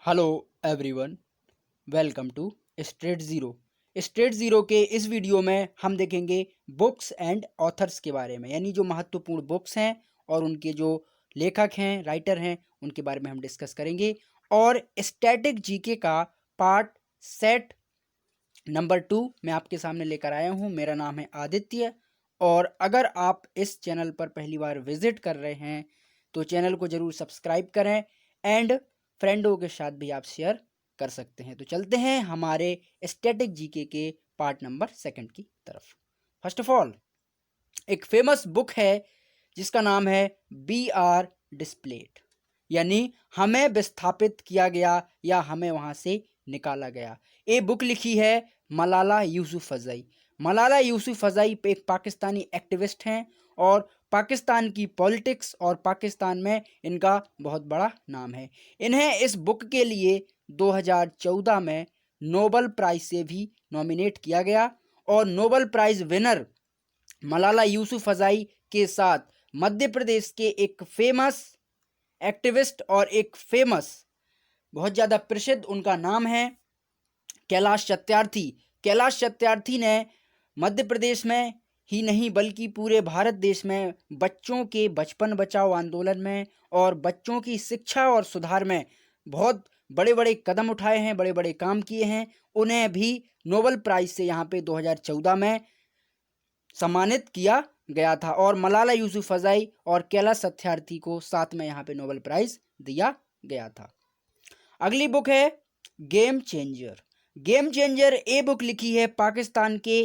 Hello everyone, welcome to straight zero. Straight zero के इस video में हम देखेंगे बुक्स एंड ऑथर्स के बारे में, यानी जो महत्वपूर्ण बुक्स हैं और उनके जो लेखक हैं, राइटर हैं, उनके बारे में हम डिस्कस करेंगे। और स्टैटिक जीके का पार्ट सेट नंबर 2 मैं आपके सामने लेकर आया हूँ। मेरा नाम है आदित्य, और अगर आप इस चैनल पर पहली बार विजिट कर रहे हैं तो चैनल को ज़रूर सब्सक्राइब करें एंड फ्रेंडों के साथ भी आप शेयर कर सकते हैं। तो चलते हैं हमारे स्टैटिक जीके के पार्ट नंबर 2 की तरफ। फर्स्ट ऑफ ऑल, एक फेमस बुक है जिसका नाम है बी आर डिस्प्लेड, यानी हमें विस्थापित किया गया या हमें वहाँ से निकाला गया। ये बुक लिखी है मलाला यूसुफजई। मलाला यूसुफजई एक पाकिस्तानी एक्टिविस्ट हैं और पाकिस्तान की पॉलिटिक्स और पाकिस्तान में इनका बहुत बड़ा नाम है। इन्हें इस बुक के लिए 2014 में नोबल प्राइज़ से भी नॉमिनेट किया गया, और Nobel prize winner Malala Yousafzai के साथ मध्य प्रदेश के एक फेमस एक्टिविस्ट और एक फेमस बहुत ज़्यादा प्रसिद्ध, उनका नाम है कैलाश सत्यार्थी। कैलाश सत्यार्थी ने मध्य प्रदेश में ही नहीं बल्कि पूरे भारत देश में बच्चों के बचपन बचाओ आंदोलन में और बच्चों की शिक्षा और सुधार में बहुत बड़े बड़े कदम उठाए हैं, बड़े बड़े काम किए हैं। उन्हें भी नोबल प्राइज़ से यहाँ पे 2014 में सम्मानित किया गया था, और मलाला यूसुफजई और कैलाश सत्यार्थी को साथ में यहाँ पे नोबेल प्राइज़ दिया गया था। अगली बुक है गेम चेंजर। गेम चेंजर ये बुक लिखी है पाकिस्तान के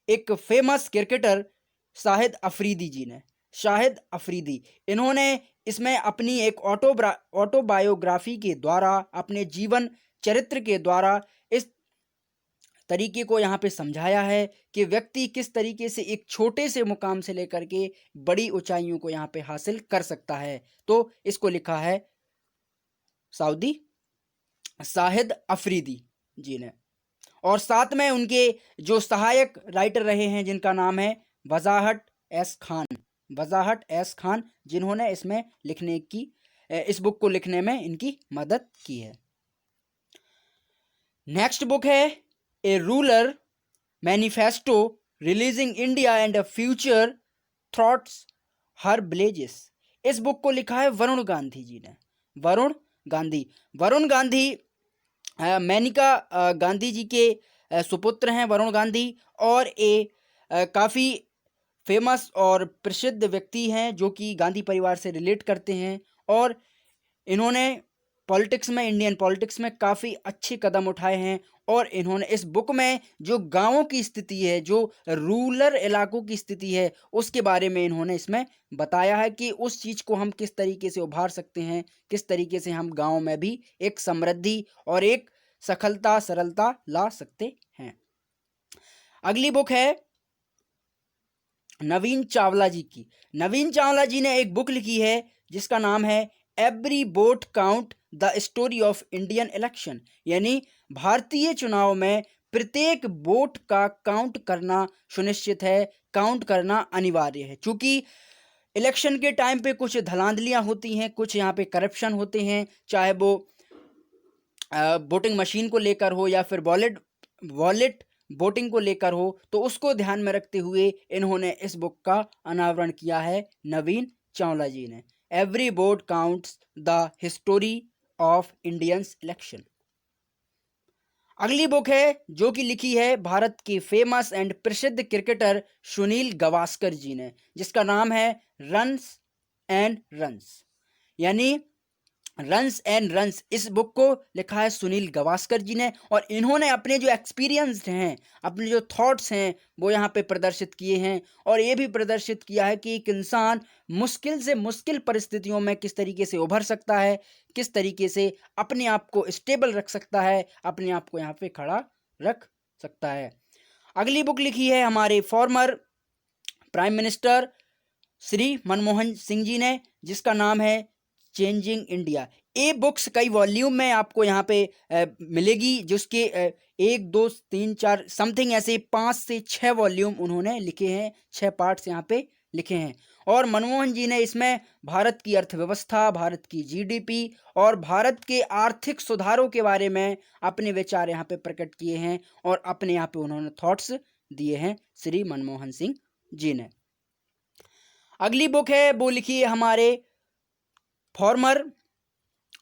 एक फेमस क्रिकेटर शाहिद अफरीदी जी ने। शाहिद अफरीदी, इन्होंने इसमें अपनी एक ऑटोबायोग्राफी के द्वारा, अपने जीवन चरित्र के द्वारा इस तरीके को यहाँ पे समझाया है कि व्यक्ति किस तरीके से एक छोटे से मुकाम से लेकर के बड़ी ऊंचाइयों को यहाँ पे हासिल कर सकता है। तो इसको लिखा है सऊदी शाहिद अफरीदी जी ने, और साथ में उनके जो सहायक राइटर रहे हैं जिनका नाम है वजाहत एस खान। वजाहत एस खान, जिन्होंने इसमें लिखने की इस बुक को लिखने में इनकी मदद की है। नेक्स्ट बुक है ए ruler manifesto releasing India and future thoughts her villages. इस बुक को लिखा है वरुण गांधी जी ने। वरुण गांधी मेनका गांधी जी के सुपुत्र हैं वरुण गांधी, और ये काफ़ी फेमस और प्रसिद्ध व्यक्ति हैं जो कि गांधी परिवार से रिलेट करते हैं, और इन्होंने पॉलिटिक्स में, इंडियन पॉलिटिक्स में काफ़ी अच्छे कदम उठाए हैं। और इन्होंने इस बुक में जो गांवों की स्थिति है, जो रूरल इलाकों की स्थिति है, उसके बारे में इन्होंने इसमें बताया है कि उस चीज़ को हम किस तरीके से उभार सकते हैं, किस तरीके से हम गांव में भी एक समृद्धि और एक सफलता सरलता ला सकते हैं। अगली बुक है नवीन चावला जी की। नवीन चावला जी ने एक बुक लिखी है जिसका नाम है every vote count the story of Indian election, यानी भारतीय चुनाव में प्रत्येक वोट का काउंट करना सुनिश्चित है, काउंट करना अनिवार्य है। क्योंकि इलेक्शन के टाइम पे कुछ धलांधलियां होती हैं, कुछ यहाँ पे करप्शन होते हैं, चाहे वो वोटिंग मशीन को लेकर हो या फिर वॉलेट वोटिंग को लेकर हो, तो उसको ध्यान में रखते हुए इन्होंने इस बुक का अनावरण किया है नवीन चावला जी ने। Every vote counts the history of Indians election. अगली बुक है जो कि लिखी है भारत के फेमस एंड प्रसिद्ध क्रिकेटर सुनील गावस्कर जी ने, जिसका नाम है रन्स एंड रन्स, यानी रन्स एंड रन्स। इस बुक को लिखा है सुनील गावस्कर जी ने, और इन्होंने अपने जो एक्सपीरियंस हैं, अपने जो थॉट्स हैं, वो यहाँ पे प्रदर्शित किए हैं, और ये भी प्रदर्शित किया है कि एक इंसान मुश्किल से मुश्किल परिस्थितियों में किस तरीके से उभर सकता है, किस तरीके से अपने आप को स्टेबल रख सकता है, अपने आप को यहाँ पे खड़ा रख सकता है। अगली बुक लिखी है हमारे former prime minister Shri Manmohan Singh ji ने, जिसका नाम है चेंजिंग इंडिया। ये बुक्स कई वॉल्यूम में आपको यहाँ पे मिलेगी, जिसके 1 2 3 4 समथिंग ऐसे 5 से 6 वॉल्यूम उन्होंने लिखे हैं, 6 पार्ट्स यहाँ पे लिखे हैं। और मनमोहन जी ने इसमें भारत की अर्थव्यवस्था, भारत की जीडीपी और भारत के आर्थिक सुधारों के बारे में अपने विचार यहाँ पे प्रकट किए हैं और अपने यहाँ पे उन्होंने थॉट्स दिए हैं श्री मनमोहन सिंह जी ने। अगली बुक है वो लिखी है हमारे farmer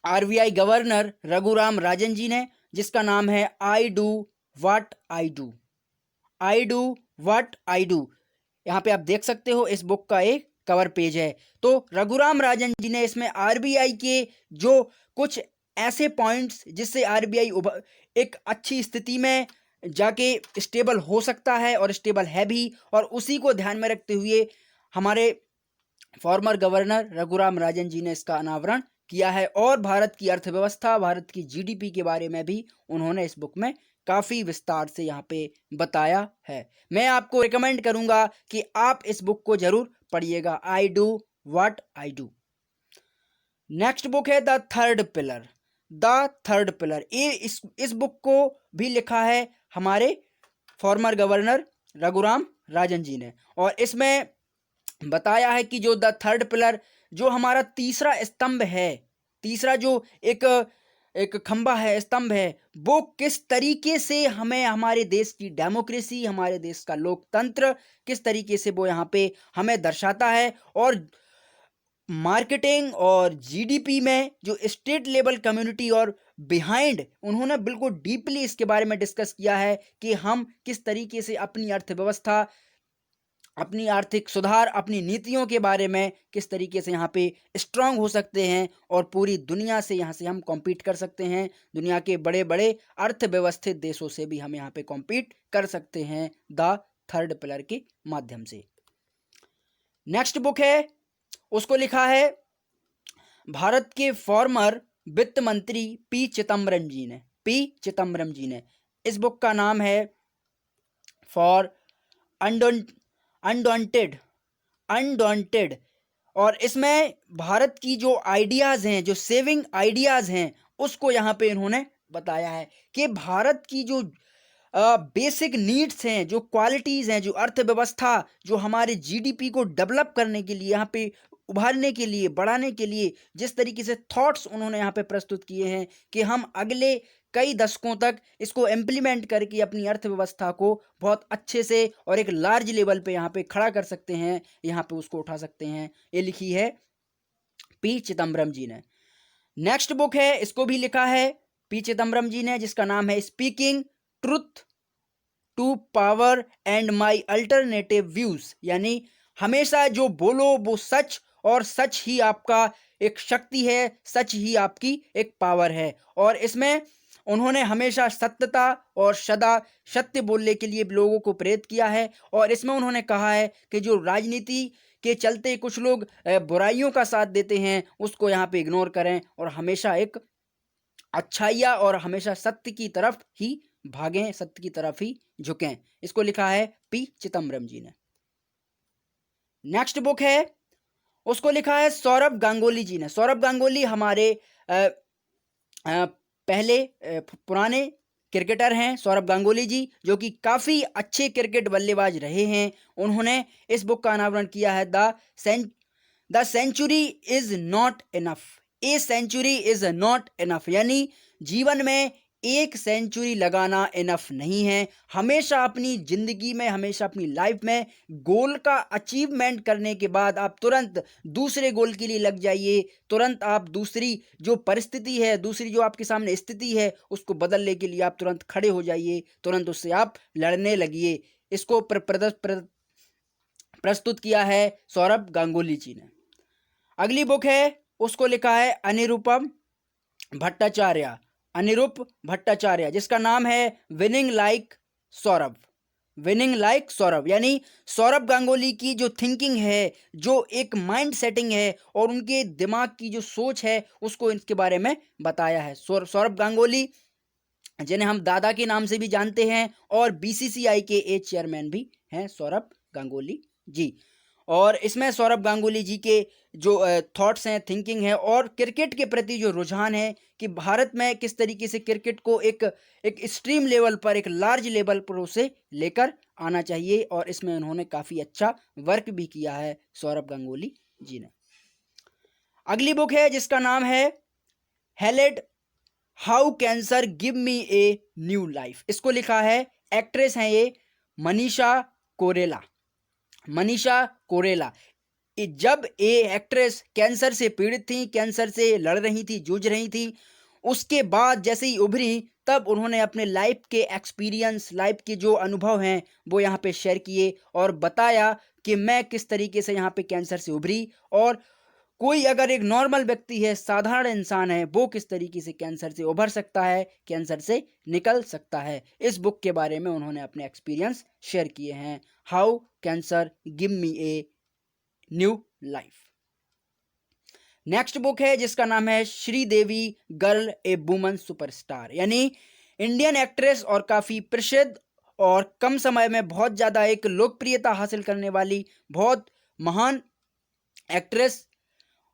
RBI governor Raghuram Rajan ji ने, जिसका नाम है आई do what I do. I do what I do, यहाँ पे आप देख सकते हो इस बुक का एक कवर पेज है। तो रघुराम राजन जी ने इसमें आरबीआई के जो कुछ ऐसे पॉइंट्स जिससे आरबीआई एक अच्छी स्थिति में जाके स्टेबल हो सकता है और स्टेबल है भी, और उसी को ध्यान में रखते हुए हमारे फॉर्मर गवर्नर रघुराम राजन जी ने इसका अनावरण किया है। और भारत की अर्थव्यवस्था, भारत की जीडीपी के बारे में भी उन्होंने इस बुक में काफ़ी विस्तार से यहाँ पे बताया है। मैं आपको रिकमेंड करूँगा कि आप इस बुक को ज़रूर पढ़िएगा, I do what I do. Next book है the third pillar. The third pillar, ये इस बुक को भी लिखा है हमारे फॉर्मर गवर्नर रघुराम राजन जी ने, और इसमें बताया है कि जो द थर्ड पिलर, जो हमारा तीसरा स्तंभ है, तीसरा जो एक खंबा है, स्तंभ है, वो किस तरीके से हमें हमारे देश की डेमोक्रेसी, हमारे देश का लोकतंत्र किस तरीके से वो यहाँ पे हमें दर्शाता है। और मार्केटिंग और जीडीपी में जो स्टेट लेवल कम्युनिटी और बिहाइंड, उन्होंने बिल्कुल डीपली इसके बारे में डिस्कस किया है कि हम किस तरीके से अपनी अर्थव्यवस्था, अपनी आर्थिक सुधार, अपनी नीतियों के बारे में किस तरीके से यहाँ पे स्ट्रांग हो सकते हैं और पूरी दुनिया से यहाँ से हम कॉम्पीट कर सकते हैं। दुनिया के बड़े बड़े अर्थव्यवस्थित देशों से भी हम यहाँ पे कॉम्पीट कर सकते हैं द थर्ड पिलर के माध्यम से। नेक्स्ट बुक है, उसको लिखा है भारत के फॉर्मर वित्त मंत्री पी चिदम्बरम जी ने। पी चिदम्बरम जी ने, इस बुक का नाम है फॉर अनडॉन्टेड, और इसमें भारत की जो आइडियाज़ हैं, जो सेविंग आइडियाज़ हैं, उसको यहाँ पे इन्होंने बताया है कि भारत की जो बेसिक नीड्स हैं, जो क्वालिटीज़ हैं, जो अर्थव्यवस्था, जो हमारे जीडीपी को डेवलप करने के लिए, यहाँ पे उभारने के लिए, बढ़ाने के लिए जिस तरीके से थॉट्स उन्होंने यहाँ पे प्रस्तुत किए हैं कि हम अगले कई दशकों तक इसको इम्प्लीमेंट करके अपनी अर्थव्यवस्था को बहुत अच्छे से और एक लार्ज लेवल पे यहाँ पे खड़ा कर सकते हैं, यहाँ पे उसको उठा सकते हैं। ये लिखी है पी चिदम्बरम जी ने। नेक्स्ट बुक है, इसको भी लिखा है पी चिदम्बरम जी ने, जिसका नाम है speaking truth to power and my alternative views, यानी हमेशा जो बोलो वो सच, और सच ही आपका एक शक्ति है, सच ही आपकी एक पावर है। और इसमें उन्होंने हमेशा सत्यता और सदा सत्य बोलने के लिए लोगों को प्रेरित किया है। और इसमें उन्होंने कहा है कि जो राजनीति के चलते कुछ लोग बुराइयों का साथ देते हैं, उसको यहाँ पे इग्नोर करें और हमेशा एक अच्छाइयाँ और हमेशा सत्य की तरफ ही भागें, सत्य की तरफ ही झुकें। इसको लिखा है पी चिदम्बरम जी ने। नेक्स्ट बुक है, उसको लिखा है सौरभ गांगुली जी ने। सौरभ गांगुली हमारे पहले पुराने क्रिकेटर हैं सौरभ गांगुली जी, जो कि काफ़ी अच्छे क्रिकेट बल्लेबाज रहे हैं। उन्होंने इस बुक का अनावरण किया है the century is not enough. A century is not enough, यानी जीवन में एक सेंचुरी लगाना इनफ नहीं है। हमेशा अपनी ज़िंदगी में, हमेशा अपनी लाइफ में गोल का अचीवमेंट करने के बाद आप तुरंत दूसरे गोल के लिए लग जाइए। तुरंत आप दूसरी जो परिस्थिति है, दूसरी जो आपके सामने स्थिति है, उसको बदलने के लिए आप तुरंत खड़े हो जाइए, तुरंत उससे आप लड़ने लगिए। इसको प्रस्तुत किया है सौरभ गांगुली जी ने। अगली बुक है, उसको लिखा है अनिरुप भट्टाचार्य, जिसका नाम है winning like Saurabh. Winning like Saurabh, यानी सौरभ गांगुली की जो थिंकिंग है, जो एक माइंड सेटिंग है और उनके दिमाग की जो सोच है, उसको इसके बारे में बताया है। सौरभ गांगुली, जिन्हें हम दादा के नाम से भी जानते हैं, और बीसीसीआई के चेयरमैन भी हैं सौरभ गांगुली जी। और इसमें सौरभ गांगुली जी के जो थॉट्स हैं, थिंकिंग है और क्रिकेट के प्रति जो रुझान है कि भारत में किस तरीके से क्रिकेट को एक एक्सट्रीम लेवल पर, एक लार्ज लेवल पर उसे लेकर आना चाहिए, और इसमें उन्होंने काफ़ी अच्छा वर्क भी किया है सौरभ गांगुली जी ने। अगली बुक है जिसका नाम है healed how cancer give me a new life. इसको लिखा है, एक्ट्रेस हैं ये मनीषा कोरेला। मनीषा कोरेला जब ये एक्ट्रेस कैंसर से पीड़ित थी, कैंसर से लड़ रही थी, जूझ रही थी, उसके बाद जैसे ही उभरी तब उन्होंने अपने लाइफ के एक्सपीरियंस, लाइफ के जो अनुभव हैं वो यहाँ पे शेयर किए और बताया कि मैं किस तरीके से यहाँ पे कैंसर से उभरी, और कोई अगर एक नॉर्मल व्यक्ति है, साधारण इंसान है, वो किस तरीके से कैंसर से उभर सकता है, कैंसर से निकल सकता है। इस बुक के बारे में उन्होंने अपने एक्सपीरियंस शेयर किए हैं, how cancer give me a new life. Next book है जिसका नाम है Sridevi girl a woman superstar, यानी इंडियन एक्ट्रेस और काफ़ी प्रसिद्ध और कम समय में बहुत ज़्यादा एक लोकप्रियता हासिल करने वाली बहुत महान एक्ट्रेस।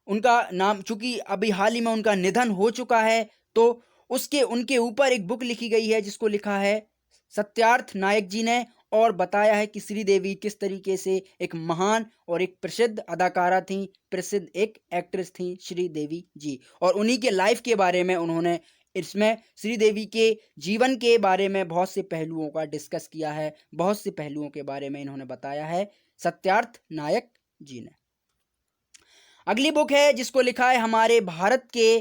उनका नाम, चूंकि अभी हाल ही में उनका निधन हो चुका है, तो उनके ऊपर एक बुक लिखी गई है जिसको लिखा है सत्यार्थ नायक जी ने, और बताया है कि श्रीदेवी किस तरीके से एक महान और एक प्रसिद्ध अदाकारा थी, प्रसिद्ध एक एक्ट्रेस थी श्रीदेवी जी, और उन्हीं के लाइफ के बारे में उन्होंने इसमें श्रीदेवी के जीवन के बारे में बहुत से पहलुओं का डिस्कस किया है, बहुत से पहलुओं के बारे में इन्होंने बताया है सत्यार्थ नायक जी ने। अगली बुक है जिसको लिखा है हमारे भारत के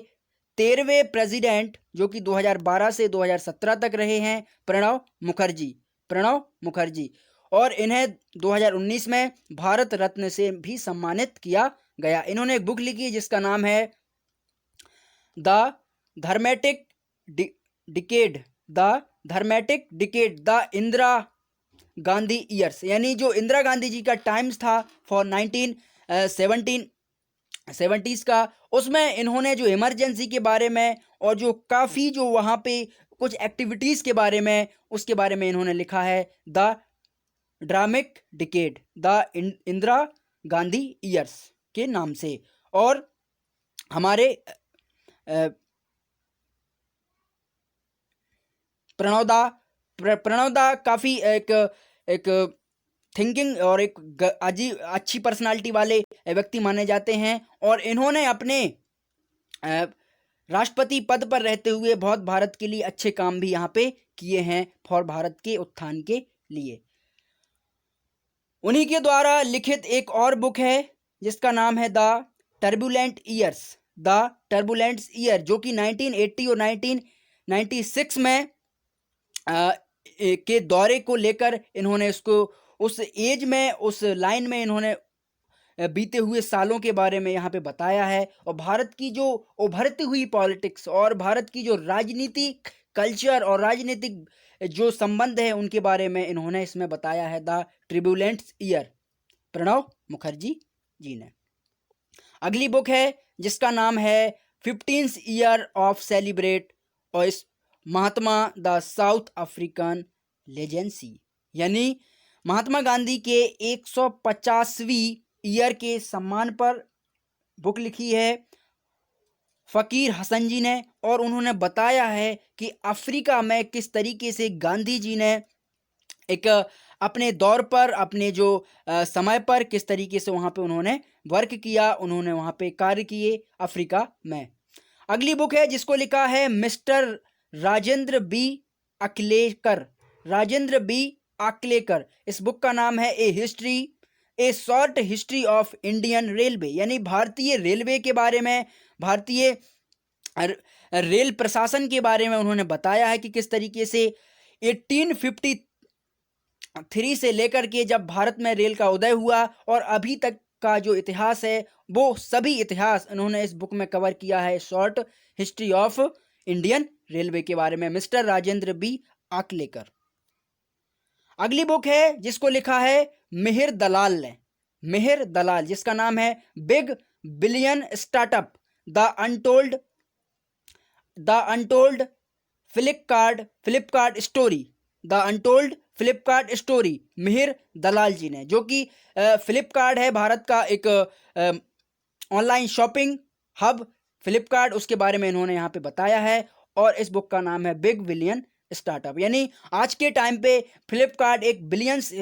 13वें प्रेसिडेंट, जो कि 2012 से 2017 तक रहे हैं, प्रणब मुखर्जी। प्रणब मुखर्जी, और इन्हें 2019 में भारत रत्न से भी सम्मानित किया गया। इन्होंने एक बुक लिखी जिसका नाम है the dramatic decade, the Indira Gandhi years, यानी जो इंदिरा गांधी जी का टाइम्स था फॉर 1970s का, उसमें इन्होंने जो इमरजेंसी के बारे में और जो काफ़ी जो वहाँ पे कुछ एक्टिविटीज़ के बारे में, उसके बारे में इन्होंने लिखा है the dramatic decade, the Indira Gandhi years के नाम से। और हमारे प्रणवदा काफ़ी एक थिंकिंग और एक अच्छी पर्सनालिटी वाले व्यक्ति माने जाते हैं, और इन्होंने अपने राष्ट्रपति पद पर रहते हुए बहुत भारत के लिए अच्छे काम भी यहाँ पे किए हैं, फॉर भारत के उत्थान के लिए। उन्हीं के द्वारा लिखित एक और बुक है जिसका नाम है द टर्बुलेंट ईयर्स, जो कि 1980 और 1996 में के दौरे को लेकर इन्होंने इसको उस एज में, उस लाइन में इन्होंने बीते हुए सालों के बारे में यहाँ पे बताया है, और भारत की जो उभरती हुई पॉलिटिक्स और भारत की जो राजनीतिक कल्चर और राजनीतिक जो संबंध है उनके बारे में इन्होंने इसमें बताया है द ट्रिब्यूलेंट ईयर, प्रणब मुखर्जी जी ने। अगली बुक है जिसका नाम है 15th ईयर ऑफ सेलिब्रेट, और इस महात्मा द साउथ अफ्रीकन लेजेंसी, यानी महात्मा गांधी के 150वीं ईयर के सम्मान पर बुक लिखी है फ़कीर हसन जी ने, और उन्होंने बताया है कि अफ्रीका में किस तरीके से गांधी जी ने एक अपने दौर पर, अपने जो समय पर किस तरीके से वहाँ पे उन्होंने वर्क किया, उन्होंने वहाँ पे कार्य किए अफ्रीका में। अगली बुक है जिसको लिखा है मिस्टर राजेंद्र बी आकलेकर। इस बुक का नाम है ए short history of Indian railway, यानी भारतीय रेलवे के बारे में, भारतीय रेल प्रशासन के बारे में उन्होंने बताया है कि किस तरीके से 1853 से लेकर के जब भारत में रेल का उदय हुआ और अभी तक का जो इतिहास है वो सभी इतिहास इन्होंने इस बुक में कवर किया है, short history of Indian railway के बारे में, मिस्टर राजेंद्र बी आकलेकर। अगली बुक है जिसको लिखा है मिहिर दलाल ने, जिसका नाम है big billion startup the untold Flipkart story, Flipkart story Mihir Dalal ji ने, जो कि फ्लिपकार्ट है भारत का एक ऑनलाइन शॉपिंग हब फ्लिपकार्ट, उसके बारे में इन्होंने यहाँ पे बताया है। और इस बुक का नाम है बिग बिलियन स्टार्टअप, यानी आज के टाइम पे फ्लिपकार्ट एक बिलियंस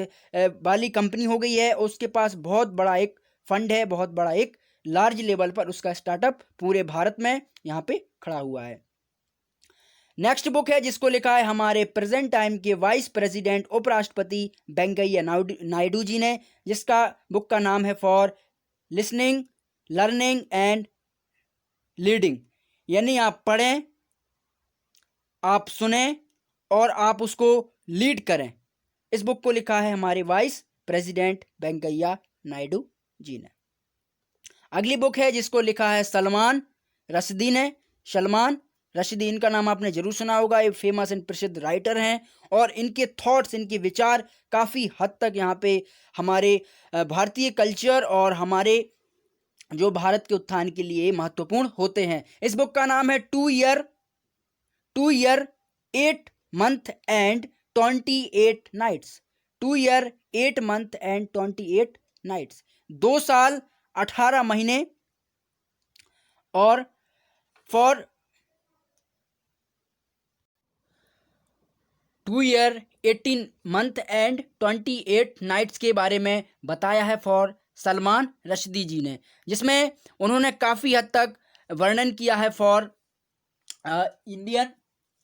वाली कंपनी हो गई है। उसके पास बहुत बड़ा एक फंड है, बहुत बड़ा एक लार्ज लेवल पर उसका स्टार्टअप पूरे भारत में यहाँ पे खड़ा हुआ है। नेक्स्ट बुक है जिसको लिखा है हमारे प्रेजेंट टाइम के वाइस प्रेसिडेंट उपराष्ट्रपति वेंकैया नायडू जी ने, जिसका बुक का नाम है for listening, learning and leading, यानी आप पढ़ें, आप सुने और आप उसको लीड करें। इस बुक को लिखा है हमारे वाइस प्रेसिडेंट वेंकैया नायडू जी ने। अगली बुक है जिसको लिखा है सलमान रश्दी ने। सलमान रश्दी, इनका नाम आपने जरूर सुना होगा, ये फेमस एंड प्रसिद्ध राइटर हैं और इनके थॉट्स, इनके विचार काफ़ी हद तक यहाँ पे हमारे भारतीय कल्चर और हमारे जो भारत के उत्थान के लिए महत्वपूर्ण होते हैं। इस बुक का नाम है 2 year 8 month and 28 nights. 2 year 8 month and 28 nights, 2 साल 18 महीने और for 2 year 18 month and 28 nights के बारे में बताया है फॉर सलमान रश्दी जी ने, जिसमें उन्होंने काफ़ी हद तक वर्णन किया है for Indian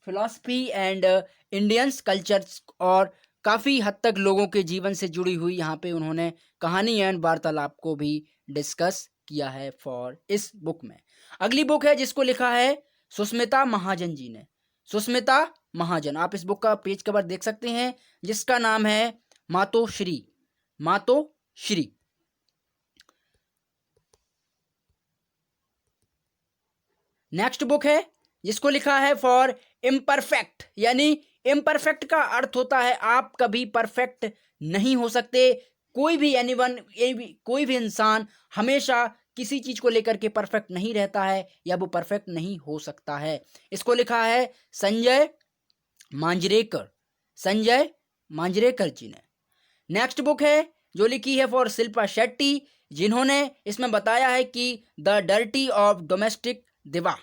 philosophy and Indians cultures, और काफ़ी हद तक लोगों के जीवन से जुड़ी हुई यहाँ पे उन्होंने कहानी एंड वार्तालाप को भी डिस्कस किया है फॉर इस बुक में। अगली बुक है जिसको लिखा है सुष्मिता महाजन जी ने। सुष्मिता महाजन, आप इस बुक का पेज कवर देख सकते हैं, जिसका नाम है मातोश्री। मातोश्री। नेक्स्ट बुक है जिसको लिखा है फॉर इम्परफेक्ट, यानी इम्परफेक्ट का अर्थ होता है आप कभी परफेक्ट नहीं हो सकते। कोई भी एनीवन, कोई भी इंसान हमेशा किसी चीज को लेकर के परफेक्ट नहीं रहता है या वो परफेक्ट नहीं हो सकता है। इसको लिखा है संजय मांजरेकर। संजय मांजरेकर जी ने। नेक्स्ट बुक है जो लिखी है फॉर शिल्पा शेट्टी, जिन्होंने इसमें बताया है कि द डर्टी ऑफ डोमेस्टिक दिवा।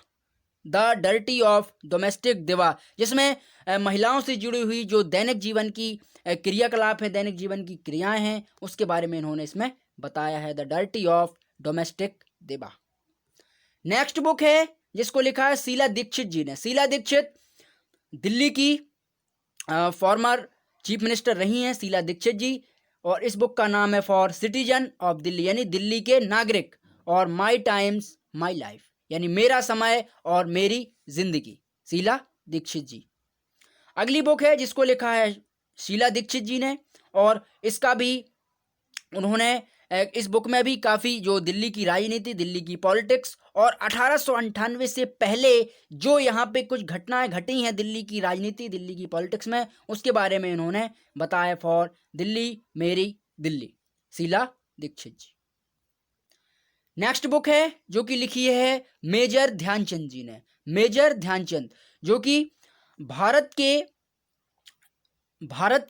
द डर्टी ऑफ डोमेस्टिक दिवा, जिसमें महिलाओं से जुड़ी हुई जो दैनिक जीवन की क्रियाकलाप है, दैनिक जीवन की क्रियाएं हैं, उसके बारे में इन्होंने इसमें बताया है, द डर्टी ऑफ डोमेस्टिक दिवा। नेक्स्ट बुक है जिसको लिखा है शीला दीक्षित जी ने। शीला दीक्षित दिल्ली की फॉर्मर चीफ मिनिस्टर रही हैं शीला दीक्षित जी, और इस बुक का नाम है फॉर सिटीजन ऑफ दिल्ली, यानी दिल्ली के नागरिक, और माई टाइम्स माई लाइफ, यानी मेरा समय और मेरी जिंदगी, शीला दीक्षित जी। अगली बुक है जिसको लिखा है शीला दीक्षित जी ने, और इसका भी उन्होंने इस बुक में भी काफ़ी जो दिल्ली की राजनीति, दिल्ली की पॉलिटिक्स और 1898 से पहले जो यहाँ पे कुछ घटनाएं घटी हैं दिल्ली की राजनीति, दिल्ली की पॉलिटिक्स में, उसके बारे में इन्होंने बताया फॉर दिल्ली मेरी दिल्ली, शीला दीक्षित जी। नेक्स्ट बुक है जो कि लिखी है मेजर ध्यानचंद जी ने। मेजर ध्यानचंद, जो कि भारत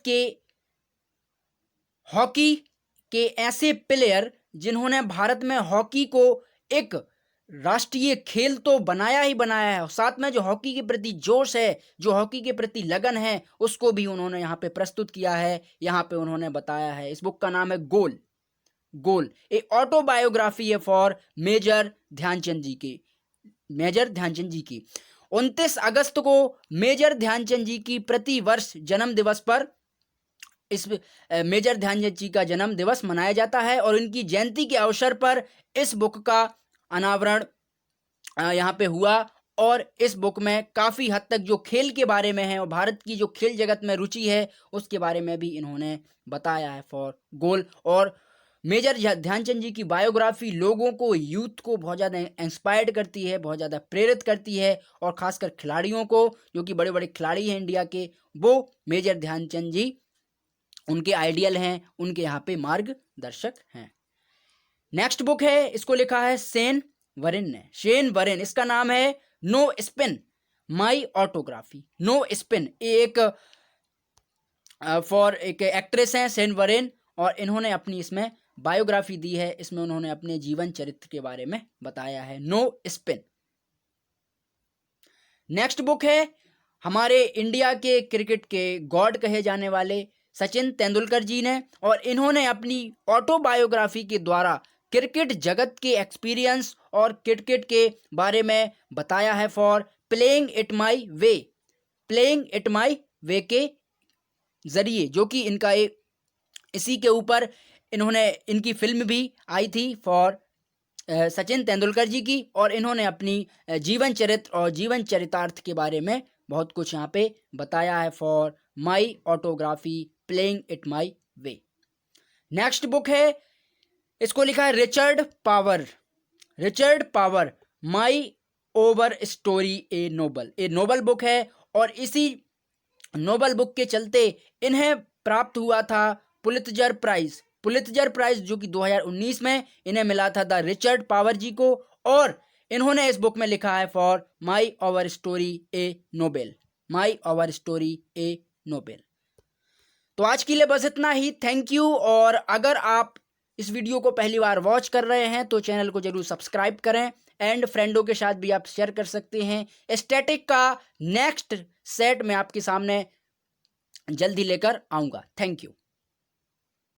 के हॉकी के ऐसे प्लेयर जिन्होंने भारत में हॉकी को एक राष्ट्रीय खेल तो बनाया ही बनाया है, साथ में जो हॉकी के प्रति जोश है, जो हॉकी के प्रति लगन है, उसको भी उन्होंने यहाँ पे प्रस्तुत किया है, यहाँ पे उन्होंने बताया है। इस बुक का नाम है गोल। गोल एक ऑटोबायोग्राफी है फॉर मेजर ध्यानचंद जी की। मेजर ध्यानचंद जी की 29 अगस्त को मेजर ध्यानचंद जी की प्रति वर्ष जन्म दिवस पर इस मेजर ध्यानचंद जी का जन्म दिवस मनाया जाता है, और इनकी जयंती के अवसर पर इस बुक का अनावरण यहाँ पे हुआ। और इस बुक में काफ़ी हद तक जो खेल के बारे में है और भारत की जो खेल जगत में रुचि है उसके बारे में भी इन्होंने बताया है फॉर गोल। और मेजर ध्यानचंद जी की बायोग्राफी लोगों को, यूथ को बहुत ज़्यादा इंस्पायर्ड करती है, बहुत ज़्यादा प्रेरित करती है, और ख़ासकर खिलाड़ियों को जो कि बड़े बड़े खिलाड़ी हैं इंडिया के, वो मेजर ध्यानचंद जी उनके आइडियल हैं, उनके यहाँ पे मार्गदर्शक हैं। नेक्स्ट बुक है, इसको लिखा है शेन वरिन ने। शेन वरिन, इसका नाम है नो स्पिन माई ऑटोग्राफी। नो स्पिन एक फॉर एक एक्ट्रेस हैं सेन वरेन, और इन्होंने अपनी इसमें बायोग्राफी दी है। इसमें उन्होंने अपने जीवन चरित्र के बारे में बताया है। No spin. नेक्स्ट बुक है हमारे इंडिया के क्रिकेट के गॉड कहे जाने वाले सचिन तेंदुलकर जी ने, और इन्होंने अपनी ऑटोबायोग्राफी के द्वारा क्रिकेट जगत के एक्सपीरियंस और क्रिकेट के बारे में बताया है। For playing it my way, playing it my way के जरिए, जो कि इनका इसी के ऊपर इन्होंने इनकी फिल्म भी आई थी फॉर सचिन तेंदुलकर जी की, और इन्होंने अपनी जीवन चरित्र और जीवन चरितार्थ के बारे में बहुत कुछ यहाँ पे बताया है। For my autography playing it my way. Next book है, इसको लिखा है Richard power, Richard power my over story a noble. A noble book है, और इसी नोबल बुक के चलते इन्हें प्राप्त हुआ था पुलित्जर प्राइज, पुलित्जर प्राइज जो कि 2019 में इन्हें मिला था द रिचर्ड पावर जी को, और इन्होंने इस बुक में लिखा है for my over story A Nobel, my over story A Nobel. तो आज के लिए बस इतना ही। Thank you. और अगर आप इस वीडियो को पहली बार वॉच कर रहे हैं तो चैनल को जरूर सब्सक्राइब करें, एंड फ्रेंडों के साथ भी आप शेयर कर सकते हैं। स्टैटिक का नेक्स्ट सेट मैं आपके सामने जल्दी लेकर आऊँगा। Thank you.